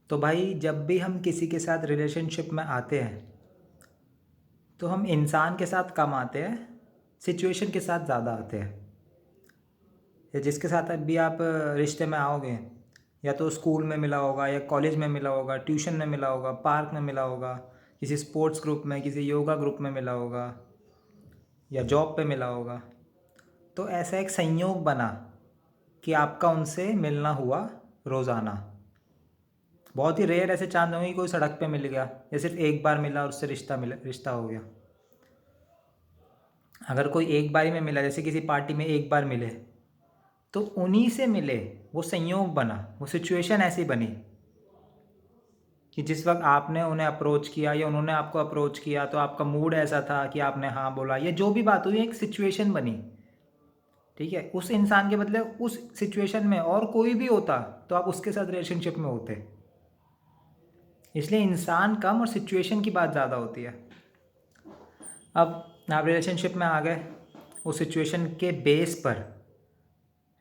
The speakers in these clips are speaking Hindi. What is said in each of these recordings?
तो भाई जब भी हम किसी के साथ रिलेशनशिप में आते हैं तो हम इंसान के साथ कम आते हैं, सिचुएशन के साथ ज़्यादा आते हैं। या जिसके साथ अभी आप रिश्ते में आओगे, या तो स्कूल में मिला होगा, या कॉलेज में मिला होगा, ट्यूशन में मिला होगा, पार्क में मिला होगा, किसी स्पोर्ट्स ग्रुप में, किसी योगा ग्रुप में मिला होगा, या जॉब पे मिला होगा। तो ऐसा एक संयोग बना कि आपका उनसे मिलना हुआ रोज़ाना। बहुत ही रेयर ऐसे चांस होंगे कि कोई सड़क पे मिल गया या सिर्फ एक बार मिला और उससे रिश्ता हो गया। अगर कोई एक बार ही में मिला, जैसे किसी पार्टी में एक बार मिले, तो उन्हीं से मिले, वो संयोग बना, वो सिचुएशन ऐसी बनी कि जिस वक्त आपने उन्हें अप्रोच किया या उन्होंने आपको अप्रोच किया तो आपका मूड ऐसा था कि आपने हाँ बोला, या जो भी बात हुई एक सिचुएशन बनी। ठीक है, उस इंसान के बदले उस सिचुएशन में और कोई भी होता तो आप उसके साथ रिलेशनशिप में होते। इसलिए इंसान कम और सिचुएशन की बात ज़्यादा होती है। अब आप रिलेशनशिप में आ गए, उस सिचुएशन के बेस पर,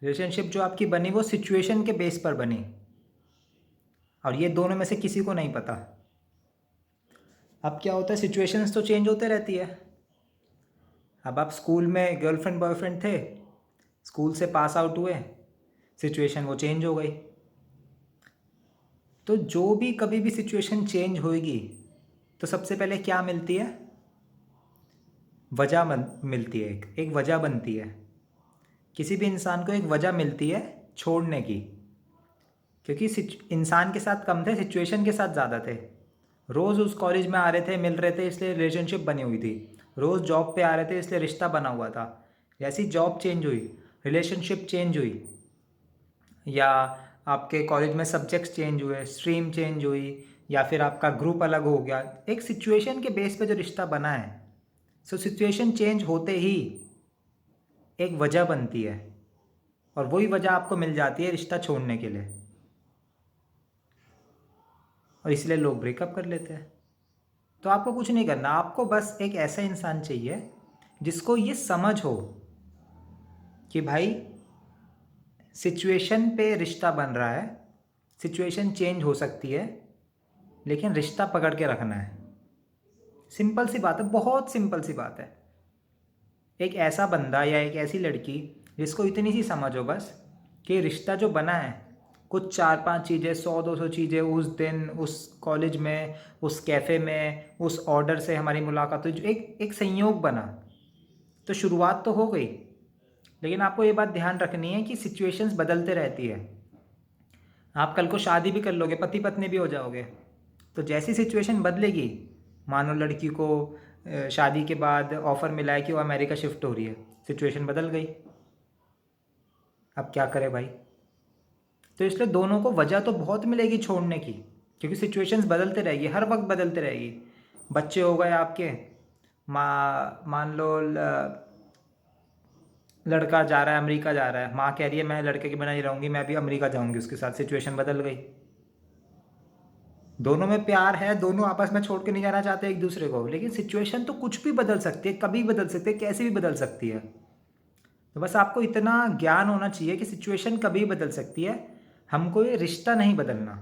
रिलेशनशिप जो आपकी बनी वो सिचुएशन के बेस पर बनी, और ये दोनों में से किसी को नहीं पता। अब क्या होता है, सिचुएशंस तो चेंज होते रहती है। अब आप स्कूल में गर्लफ्रेंड बॉयफ्रेंड थे, स्कूल से पास आउट हुए, सिचुएशन वो चेंज हो गई। तो जो भी कभी भी सिचुएशन चेंज होएगी तो सबसे पहले क्या मिलती है, वजह मिलती है, एक वजह बनती है। किसी भी इंसान को एक वजह मिलती है छोड़ने की, क्योंकि इंसान के साथ कम थे, सिचुएशन के साथ ज़्यादा थे। रोज़ उस कॉलेज में आ रहे थे, मिल रहे थे, इसलिए रिलेशनशिप बनी हुई थी। रोज़ जॉब पे आ रहे थे, इसलिए रिश्ता बना हुआ था। जैसी जॉब चेंज हुई, रिलेशनशिप चेंज हुई, या आपके कॉलेज में सब्जेक्ट्स चेंज हुए, स्ट्रीम चेंज हुई, या फिर आपका ग्रुप अलग हो गया, एक सिचुएशन के बेस पे जो रिश्ता बना है। सो सिचुएशन चेंज होते ही एक वजह बनती है, और वही वजह आपको मिल जाती है रिश्ता छोड़ने के लिए, और इसलिए लोग ब्रेकअप कर लेते हैं। तो आपको कुछ नहीं करना, आपको बस एक ऐसा इंसान चाहिए जिसको ये समझ हो कि भाई सिचुएशन पे रिश्ता बन रहा है, सिचुएशन चेंज हो सकती है, लेकिन रिश्ता पकड़ के रखना है। सिंपल सी बात है, बहुत सिंपल सी बात है। एक ऐसा बंदा या एक ऐसी लड़की जिसको इतनी सी समझ हो बस कि रिश्ता जो बना है, कुछ 4-5 चीज़ें, 100-200 चीज़ें उस दिन, उस कॉलेज में, उस कैफ़े में, उस ऑर्डर से हमारी मुलाकात हुई, जो एक एक संयोग बना। तो शुरुआत तो हो गई, लेकिन आपको ये बात ध्यान रखनी है कि सिचुएशंस बदलते रहती है। आप कल को शादी भी कर लोगे, पति पत्नी भी हो जाओगे, तो जैसी सिचुएशन बदलेगी, मान लो लड़की को शादी के बाद ऑफ़र मिला है कि वो अमेरिका शिफ्ट हो रही है, सिचुएशन बदल गई, अब क्या करे भाई। तो इसलिए दोनों को वजह तो बहुत मिलेगी छोड़ने की, क्योंकि सिचुएशंस बदलते रहेगी, हर वक्त बदलते रहेगी। बच्चे हो गए आपके, मान लो लड़का जा रहा है, अमेरिका जा रहा है, माँ कह रही है मैं लड़के के बिना नहीं रहूँगी, मैं भी अमेरिका जाऊँगी उसके साथ, सिचुएशन बदल गई। दोनों में प्यार है, दोनों आपस में छोड़ के नहीं जाना चाहते एक दूसरे को, लेकिन सिचुएशन तो कुछ भी बदल सकती है, कभी बदल सकती है, कैसे भी बदल सकती है। तो बस आपको इतना ज्ञान होना चाहिए कि सिचुएशन कभी बदल सकती है, हमको ये रिश्ता नहीं बदलना,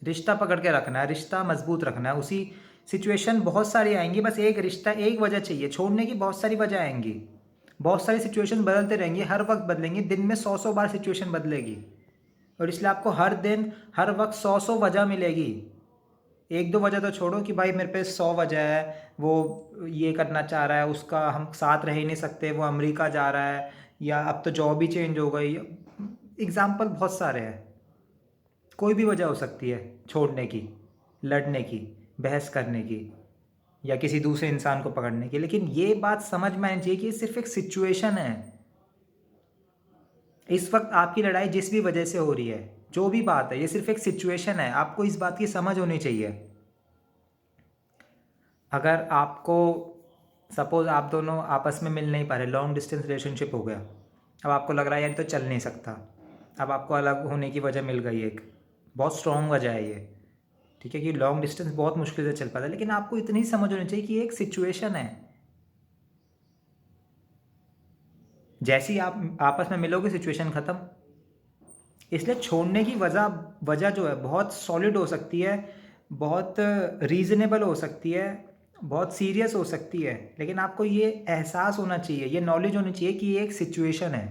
रिश्ता पकड़ के रखना है, रिश्ता मजबूत रखना है। उसी सिचुएशन बहुत सारी आएंगी, बस एक रिश्ता, एक वजह चाहिए छोड़ने की, बहुत सारी वजह आएंगी, बहुत सारी सिचुएशन बदलते रहेंगी, हर वक्त बदलेंगी, दिन में 100-100 बार सिचुएशन बदलेगी, और इसलिए आपको हर दिन हर वक्त 100-100 वजह मिलेगी। एक दो वजह तो छोड़ो कि भाई मेरे पे 100 वजह है, वो ये करना चाह रहा है, उसका हम साथ रह ही नहीं सकते, वो अमेरिका जा रहा है, या अब तो जॉब ही चेंज हो गई। एग्जाम्पल बहुत सारे हैं, कोई भी वजह हो सकती है छोड़ने की, लड़ने की, बहस करने की, या किसी दूसरे इंसान को पकड़ने की। लेकिन ये बात समझ में आनी चाहिए कि ये सिर्फ एक सिचुएशन है। इस वक्त आपकी लड़ाई जिस भी वजह से हो रही है, जो भी बात है, ये सिर्फ एक सिचुएशन है, आपको इस बात की समझ होनी चाहिए। अगर आपको सपोज़ आप दोनों आपस में मिल नहीं पा रहे, लॉन्ग डिस्टेंस रिलेशनशिप हो गया, अब आपको लग रहा है यार तो चल नहीं सकता, अब आपको अलग होने की वजह मिल गई, एक बहुत स्ट्रॉन्ग वजह है ये, ठीक है, कि लॉन्ग डिस्टेंस बहुत मुश्किल से चल पाता है, लेकिन आपको इतनी समझ होनी चाहिए कि ये एक सिचुएशन है। जैसे ही आप आपस में मिलोगे, सिचुएशन ख़त्म, इसलिए छोड़ने की वजह वजह जो है बहुत सॉलिड हो सकती है, बहुत रीज़नेबल हो सकती है, बहुत सीरियस हो सकती है, लेकिन आपको ये एहसास होना चाहिए, ये नॉलेज होनी चाहिए कि ये एक सिचुएशन है।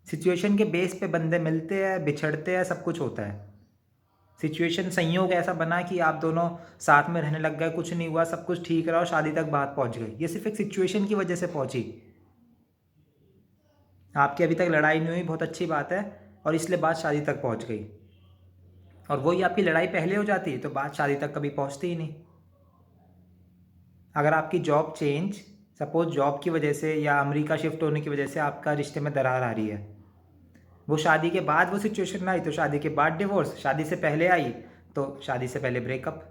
सिचुएशन के बेस पे बंदे मिलते हैं, बिछड़ते हैं, सब कुछ होता है। सिचुएशन संयोग ऐसा बना कि आप दोनों साथ में रहने लग गए, कुछ नहीं हुआ, सब कुछ ठीक रहा और शादी तक बात पहुंच गई। ये सिर्फ एक सिचुएशन की वजह से पहुंची। आपकी अभी तक लड़ाई नहीं हुई, बहुत अच्छी बात है, और इसलिए बात शादी तक पहुंच गई। और वही आपकी लड़ाई पहले हो जाती तो बात शादी तक कभी पहुंचती ही नहीं। अगर आपकी जॉब चेंज, सपोज जॉब की वजह से या अमेरिका शिफ्ट होने की वजह से आपका रिश्ते में दरार आ रही है, वो शादी के बाद वो सिचुएशन आई तो शादी के बाद डिवोर्स, शादी से पहले आई तो शादी से पहले ब्रेकअप।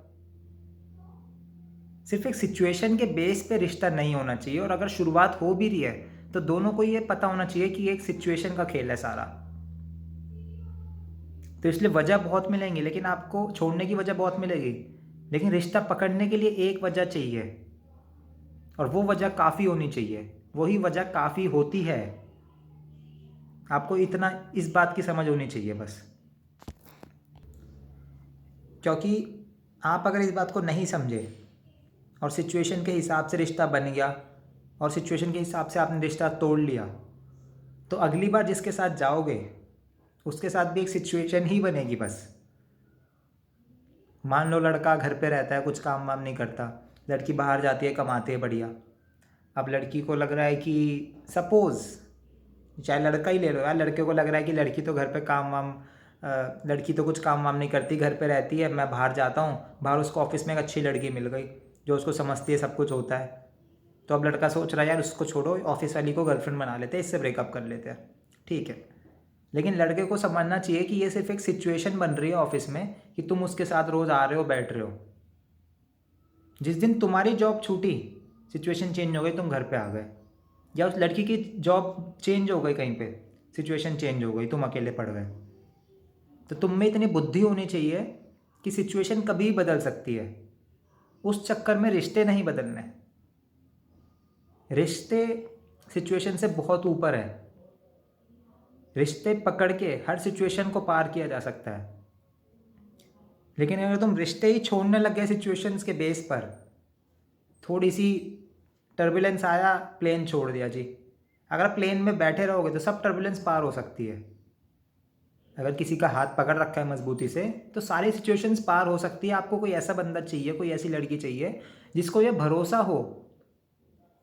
सिर्फ एक सिचुएशन के बेस पे रिश्ता नहीं होना चाहिए, और अगर शुरुआत हो भी रही है तो दोनों को ये पता होना चाहिए कि एक सिचुएशन का खेल है सारा। तो इसलिए वजह बहुत मिलेंगी, लेकिन आपको छोड़ने की वजह बहुत मिलेगी, लेकिन रिश्ता पकड़ने के लिए एक वजह चाहिए, और वो वजह काफ़ी होनी चाहिए, वही वजह काफ़ी होती है। आपको इतना इस बात की समझ होनी चाहिए बस। क्योंकि आप अगर इस बात को नहीं समझे और सिचुएशन के हिसाब से रिश्ता बन गया और सिचुएशन के हिसाब से आपने रिश्ता तोड़ लिया, तो अगली बार जिसके साथ जाओगे उसके साथ भी एक सिचुएशन ही बनेगी बस। मान लो लड़का घर पे रहता है, कुछ काम वाम नहीं करता, लड़की बाहर जाती है, कमाती है बढ़िया। अब लड़की को लग रहा है कि, सपोज़ चाहे लड़का ही ले लो यार, लड़के को लग रहा है कि लड़की तो घर पे काम वाम लड़की तो कुछ काम वाम नहीं करती, घर पे रहती है, मैं बाहर जाता हूँ, बाहर उसको ऑफिस में एक अच्छी लड़की मिल गई जो उसको समझती है, सब कुछ होता है। तो अब लड़का सोच रहा है यार उसको छोड़ो, ऑफिस वाली को गर्लफ्रेंड बना लेते हैं, इससे ब्रेकअप कर लेते हैं, ठीक है। लेकिन लड़के को समझना चाहिए कि ये सिर्फ एक सिचुएशन बन रही है ऑफिस में, कि तुम उसके साथ रोज़ आ रहे हो, बैठ रहे हो। जिस दिन तुम्हारी जॉब छूटी, सिचुएशन चेंज हो गई, तुम घर पे आ गए, या उस लड़की की जॉब चेंज हो गई कहीं पे, सिचुएशन चेंज हो गई, तुम अकेले पड़ गए, तो तुम में इतनी बुद्धि होनी चाहिए कि सिचुएशन कभी बदल सकती है। उस चक्कर में रिश्ते नहीं बदलने। रिश्ते सिचुएशन से बहुत ऊपर है। रिश्ते पकड़ के हर सिचुएशन को पार किया जा सकता है, लेकिन अगर तुम रिश्ते ही छोड़ने लग गए सिचुएशंस के बेस पर, थोड़ी सी टर्बुलेंस आया, प्लेन छोड़ दिया जी। अगर प्लेन में बैठे रहोगे तो सब टर्बुलेंस पार हो सकती है। अगर किसी का हाथ पकड़ रखा है मजबूती से तो सारी सिचुएशंस पार हो सकती है। आपको कोई ऐसा बंदा चाहिए, कोई ऐसी लड़की चाहिए जिसको ये भरोसा हो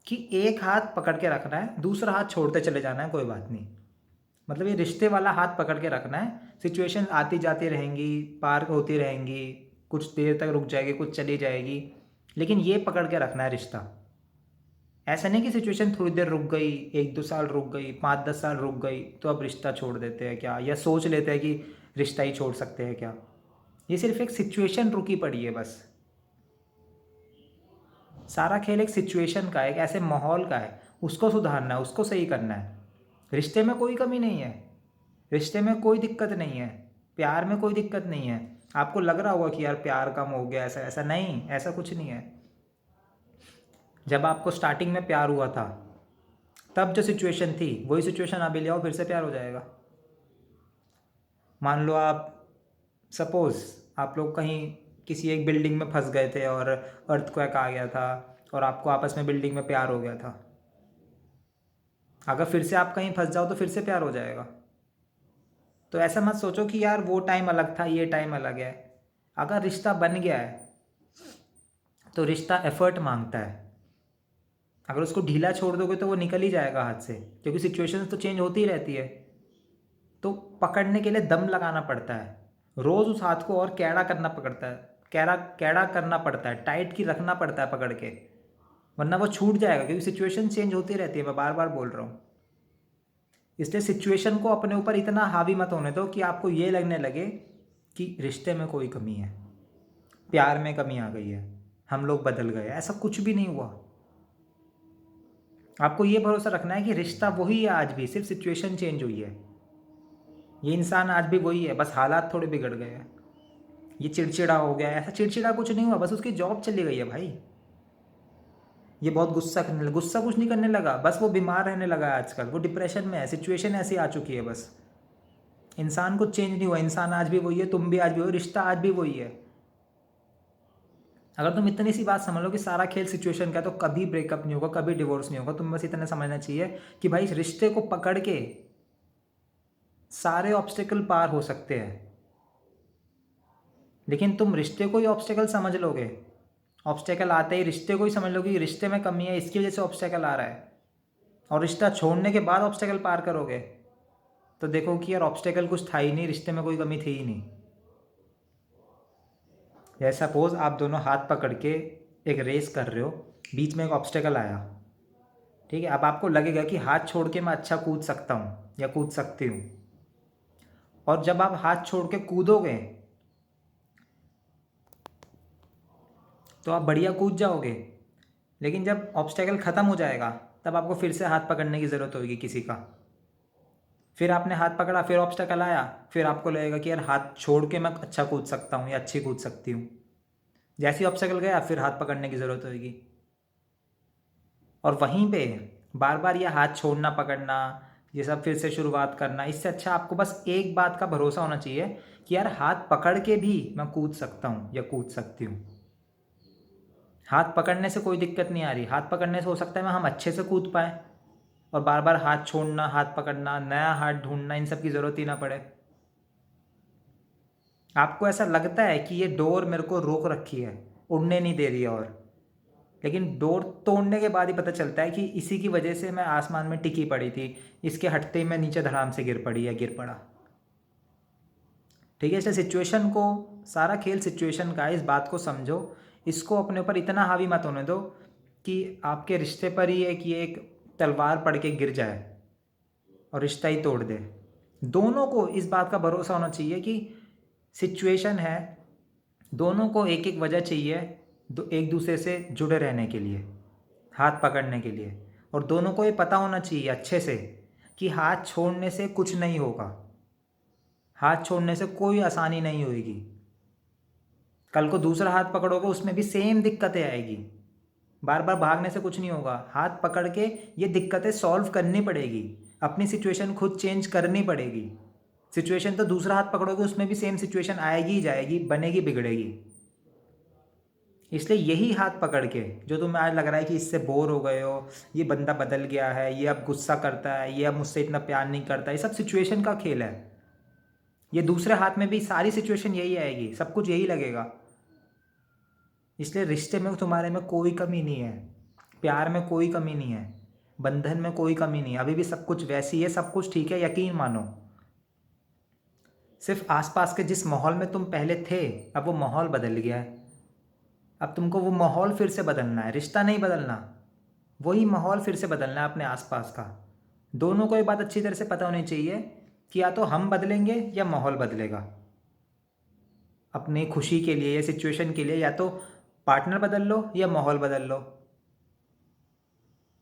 कि एक हाथ पकड़ के रखना है, दूसरा हाथ छोड़ते चले जाना है, कोई बात नहीं। मतलब ये रिश्ते वाला हाथ पकड़ के रखना है। सिचुएशन आती जाती रहेंगी, पार होती रहेंगी, कुछ देर तक रुक जाएगी, कुछ चली जाएगी, लेकिन ये पकड़ के रखना है रिश्ता। ऐसा नहीं कि सिचुएशन थोड़ी देर रुक गई, 1-2 साल रुक गई, 5-10 साल रुक गई तो अब रिश्ता छोड़ देते हैं क्या, या सोच लेते हैं कि रिश्ता ही छोड़ सकते हैं क्या। ये सिर्फ एक सिचुएशन रुकी पड़ी है बस। सारा खेल एक सिचुएशन का, एक ऐसे माहौल का है, उसको सुधारना है, उसको सही करना है। रिश्ते में कोई कमी नहीं है, रिश्ते में कोई दिक्कत नहीं है, प्यार में कोई दिक्कत नहीं है। आपको लग रहा होगा कि यार प्यार कम हो गया, ऐसा ऐसा नहीं, ऐसा कुछ नहीं है। जब आपको स्टार्टिंग में प्यार हुआ था तब जो सिचुएशन थी वही सिचुएशन अभी ले आओ, फिर से प्यार हो जाएगा। मान लो आप, सपोज़ आप लोग कहीं किसी एक बिल्डिंग में फंस गए थे और अर्थक्वेक आ गया था और आपको आपस में बिल्डिंग में प्यार हो गया था। अगर फिर से आप कहीं फंस जाओ तो फिर से प्यार हो जाएगा। तो ऐसा मत सोचो कि यार वो टाइम अलग था, ये टाइम अलग है। अगर रिश्ता बन गया है तो रिश्ता एफर्ट मांगता है। अगर उसको ढीला छोड़ दोगे तो वो निकल ही जाएगा हाथ से, क्योंकि सिचुएशंस तो चेंज होती ही रहती है। तो पकड़ने के लिए दम लगाना पड़ता है, रोज़ उस हाथ को और कैड़ा करना पड़ता है, कैड़ा कैड़ा करना पड़ता है, टाइट की रखना पड़ता है पकड़ के, वरना वो छूट जाएगा, क्योंकि सिचुएशन चेंज होती रहती है। मैं बार बार बोल रहा हूँ। इसलिए सिचुएशन को अपने ऊपर इतना हावी मत होने दो कि आपको ये लगने लगे कि रिश्ते में कोई कमी है, प्यार में कमी आ गई है, हम लोग बदल गए। ऐसा कुछ भी नहीं हुआ। आपको ये भरोसा रखना है कि रिश्ता वही है आज भी, सिर्फ सिचुएशन चेंज हुई है। ये इंसान आज भी वही है, बस हालात थोड़े बिगड़ गए हैं। ये चिड़चिड़ा हो गया, ऐसा चिड़चिड़ा कुछ नहीं हुआ, बस उसकी जॉब चली गई है भाई। ये बहुत गुस्सा करने लगा, गुस्सा कुछ नहीं करने लगा, बस वो बीमार रहने लगा है आजकल, वो डिप्रेशन में है, सिचुएशन ऐसी आ चुकी है बस। इंसान कुछ चेंज नहीं हुआ, इंसान आज भी वही है, तुम भी आज भी हो, रिश्ता आज भी वही है। अगर तुम इतनी सी बात समझ लो कि सारा खेल सिचुएशन का है, तो कभी ब्रेकअप नहीं होगा, कभी डिवोर्स नहीं होगा। तुम बस इतना समझना चाहिए कि भाई इस रिश्ते को पकड़ के सारे ऑब्स्टेकल पार हो सकते हैं। लेकिन तुम रिश्ते को ही ऑब्स्टेकल समझ लोगे, ऑब्स्टेकल आते ही रिश्ते को ही समझ लोगे कि रिश्ते में कमी है, इसकी वजह से ऑब्स्टेकल आ रहा है, और रिश्ता छोड़ने के बाद ऑब्स्टेकल पार करोगे, तो देखो कि यार ऑब्स्टेकल कुछ था ही नहीं, रिश्ते में कोई कमी थी ही नहीं। जैसे सपोज आप दोनों हाथ पकड़ के एक रेस कर रहे हो, बीच में एक ऑब्स्टेकल आया, ठीक है। अब आपको लगेगा कि हाथ छोड़ के मैं अच्छा कूद सकता हूँ या कूद सकती हूँ, और जब आप हाथ छोड़ के कूदोगे तो आप बढ़िया कूद जाओगे। लेकिन जब ऑब्स्टेकल ख़त्म हो जाएगा तब आपको फिर से हाथ पकड़ने की ज़रूरत होगी किसी का। फिर आपने हाथ पकड़ा, फिर ऑब्स्टेकल आया, फिर आपको लगेगा कि यार हाथ छोड़ के मैं अच्छा कूद सकता हूँ या अच्छी कूद सकती हूँ। जैसे ही ऑब्स्टेकल गया फिर हाथ पकड़ने की ज़रूरत होगी, और वहीं पे बार बार ये हाथ छोड़ना पकड़ना, ये सब फिर से शुरुआत करना, इससे अच्छा आपको बस एक बात का भरोसा होना चाहिए कि यार हाथ पकड़ के भी मैं कूद सकता हूँ या कूद सकती हूँ। हाथ पकड़ने से कोई दिक्कत नहीं आ रही, हाथ पकड़ने से हो सकता है हम अच्छे से कूद पाएँ, और बार बार हाथ छोड़ना, हाथ पकड़ना, नया हाथ ढूंढना, इन सब की ज़रूरत ही ना पड़े। आपको ऐसा लगता है कि ये डोर मेरे को रोक रखी है, उड़ने नहीं दे रही है, और लेकिन डोर तोड़ने के बाद ही पता चलता है कि इसी की वजह से मैं आसमान में टिकी पड़ी थी, इसके हटते ही मैं नीचे धड़ाम से गिर पड़ी या गिर पड़ा। ठीक है, इसलिए सिचुएशन को, सारा खेल सिचुएशन का है, इस बात को समझो, इसको अपने ऊपर इतना हावी मत होने दो कि आपके रिश्ते पर ही एक तलवार पड़ के गिर जाए और रिश्ता ही तोड़ दे। दोनों को इस बात का भरोसा होना चाहिए कि सिचुएशन है, दोनों को एक एक वजह चाहिए एक दूसरे से जुड़े रहने के लिए, हाथ पकड़ने के लिए, और दोनों को ये पता होना चाहिए अच्छे से कि हाथ छोड़ने से कुछ नहीं होगा, हाथ छोड़ने से कोई आसानी नहीं होगी। कल को दूसरा हाथ पकड़ोगे उसमें भी सेम दिक्कतें आएगी, बार बार भागने से कुछ नहीं होगा। हाथ पकड़ के ये दिक्कतें सॉल्व करनी पड़ेगी, अपनी सिचुएशन खुद चेंज करनी पड़ेगी। सिचुएशन तो दूसरा हाथ पकड़ोगे उसमें भी सेम सिचुएशन आएगी ही जाएगी, बनेगी बिगड़ेगी। इसलिए यही हाथ पकड़ के, जो तुम्हें आज लग रहा है कि इससे बोर हो गए हो, ये बंदा बदल गया है, ये अब गुस्सा करता है, ये अब मुझसे इतना प्यार नहीं करता, ये सब सिचुएशन का खेल है। ये दूसरे हाथ में भी सारी सिचुएशन यही आएगी, सब कुछ यही लगेगा। इसलिए रिश्ते में तुम्हारे में कोई कमी नहीं है, प्यार में कोई कमी नहीं है, बंधन में कोई कमी नहीं है, अभी भी सब कुछ वैसी है, सब कुछ ठीक है, यकीन मानो। सिर्फ आसपास के जिस माहौल में तुम पहले थे, अब वो माहौल बदल गया है। अब तुमको वो माहौल फिर से बदलना है, रिश्ता नहीं बदलना, वही माहौल फिर से बदलना है अपने आसपास का। दोनों को ये बात अच्छी तरह से पता होनी चाहिए कि या तो हम बदलेंगे या माहौल बदलेगा। अपनी खुशी के लिए या सिचुएशन के लिए या तो पार्टनर बदल लो या माहौल बदल लो।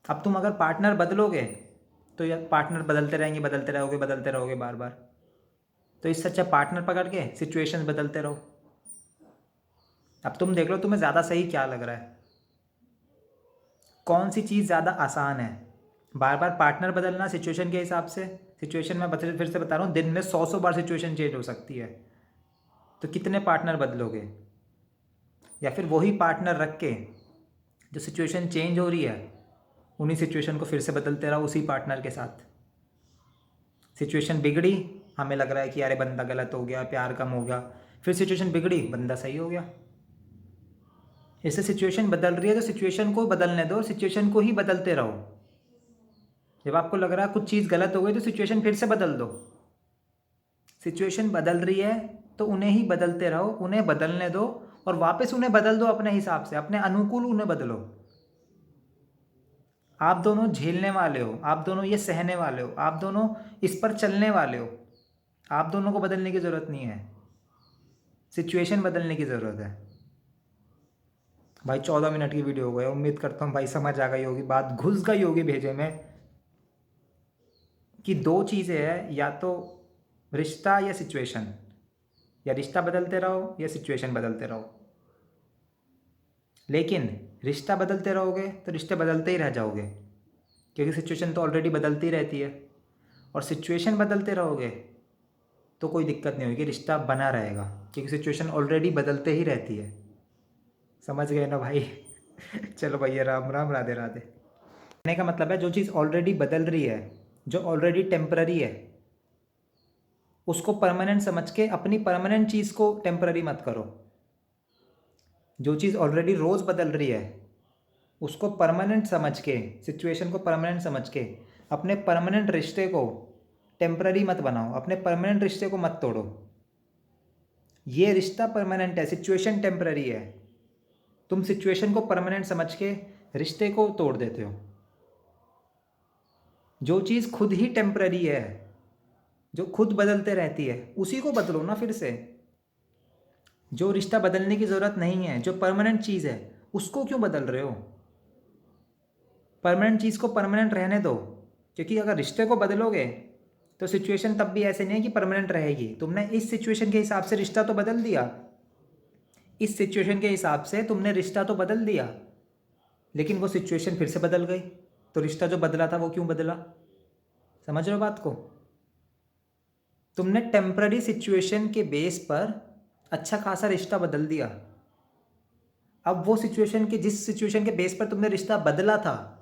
अब तुम अगर पार्टनर बदलोगे तो या पार्टनर बदलते रहेंगे, बदलते रहोगे, बदलते रहोगे बार बार, तो इससे अच्छा पार्टनर पकड़ के सिचुएशन बदलते रहो। अब तुम देख लो तुम्हें ज़्यादा सही क्या लग रहा है, कौन सी चीज़ ज़्यादा आसान है, बार बार पार्टनर बदलना सिचुएशन के हिसाब से। सिचुएशन में फिर से बता रहा हूँ, दिन में 100 बार सिचुएशन चेंज हो सकती है, तो कितने पार्टनर बदलोगे? या फिर वही पार्टनर रख के जो सिचुएशन चेंज हो रही है उन्हीं सिचुएशन को फिर से बदलते रहो उसी पार्टनर के साथ। सिचुएशन बिगड़ी, हमें लग रहा है कि अरे बंदा गलत हो गया, प्यार कम हो गया, फिर सिचुएशन बिगड़ी, बंदा सही हो गया। इससे सिचुएशन बदल रही है तो सिचुएशन को बदलने दो, सिचुएशन को ही बदलते रहो। जब आपको लग रहा है कुछ चीज़ गलत हो गई तो सिचुएशन फिर से बदल दो। सिचुएशन बदल रही है तो उन्हें ही बदलते रहो, उन्हें बदलने दो, और वापस उन्हें बदल दो अपने हिसाब से, अपने अनुकूल उन्हें बदलो। आप दोनों झेलने वाले हो, आप दोनों ये सहने वाले हो, आप दोनों इस पर चलने वाले हो। आप दोनों को बदलने की ज़रूरत नहीं है, सिचुएशन बदलने की ज़रूरत है। भाई 14 मिनट की वीडियो हो गई, उम्मीद करता हूँ भाई समझ आ गई होगी, बात घुस गई होगी भेजे में, कि दो चीज़ें हैं, या तो रिश्ता या सिचुएशन, या रिश्ता बदलते रहो या सिचुएशन बदलते रहो। लेकिन रिश्ता बदलते रहोगे तो रिश्ते बदलते ही रह जाओगे, क्योंकि सिचुएशन तो ऑलरेडी बदलती रहती है। और सिचुएशन बदलते रहोगे तो कोई दिक्कत नहीं होगी, रिश्ता बना रहेगा, क्योंकि सिचुएशन ऑलरेडी बदलते ही रहती है। समझ गए ना भाई? चलो भैया, राम राम, राधे राधे। कहने का मतलब है जो चीज़ ऑलरेडी बदल रही है, जो ऑलरेडी टेम्पररी है, उसको परमानेंट समझ के अपनी परमानेंट चीज़ को टेम्पररी मत करो। जो चीज़ ऑलरेडी रोज़ बदल रही है उसको परमानेंट समझ के, सिचुएशन को परमानेंट समझ के अपने परमानेंट रिश्ते को टेम्पररी मत बनाओ, अपने परमानेंट रिश्ते को मत तोड़ो। ये रिश्ता परमानेंट है, सिचुएशन टेम्पररी है। तुम सिचुएशन को परमानेंट समझ के रिश्ते को तोड़ देते हो। जो चीज़ खुद ही टेम्पररी है, जो खुद बदलते रहती है, उसी को बदलो ना फिर से। जो रिश्ता बदलने की ज़रूरत नहीं है, जो परमानेंट चीज़ है, उसको क्यों बदल रहे हो? परमानेंट चीज़ को परमानेंट रहने दो, क्योंकि अगर रिश्ते को बदलोगे तो सिचुएशन तब भी ऐसे नहीं है कि परमानेंट रहेगी। तुमने इस सिचुएशन के हिसाब से रिश्ता तो बदल दिया, इस सिचुएशन के हिसाब से तुमने रिश्ता तो बदल दिया, लेकिन वो सिचुएशन फिर से बदल गई, तो रिश्ता जो बदला था वो क्यों बदला? समझ रहे हो बात को? तुमने टेम्पररी सिचुएशन के बेस पर अच्छा खासा रिश्ता बदल दिया। अब वो सिचुएशन के, जिस सिचुएशन के बेस पर तुमने रिश्ता बदला था,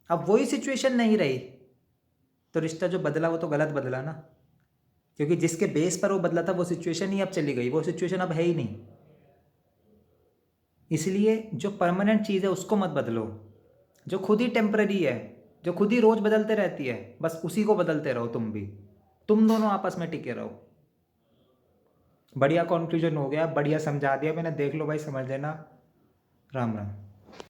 अब वही सिचुएशन नहीं रही, तो रिश्ता जो बदला वो तो गलत बदला ना, क्योंकि जिसके बेस पर वो बदला था वो सिचुएशन ही अब चली गई, वो सिचुएशन अब है ही नहीं। इसलिए जो परमानेंट चीज़ है उसको मत बदलो, जो खुद ही टेम्पररी है, जो खुद ही रोज़ बदलते रहती है, बस उसी को बदलते रहो तुम भी। तुम दोनों आपस में टिके रहो। बढ़िया कॉन्क्लूजन हो गया, बढ़िया समझा दिया मैंने, देख लो भाई, समझ लेना। राम राम।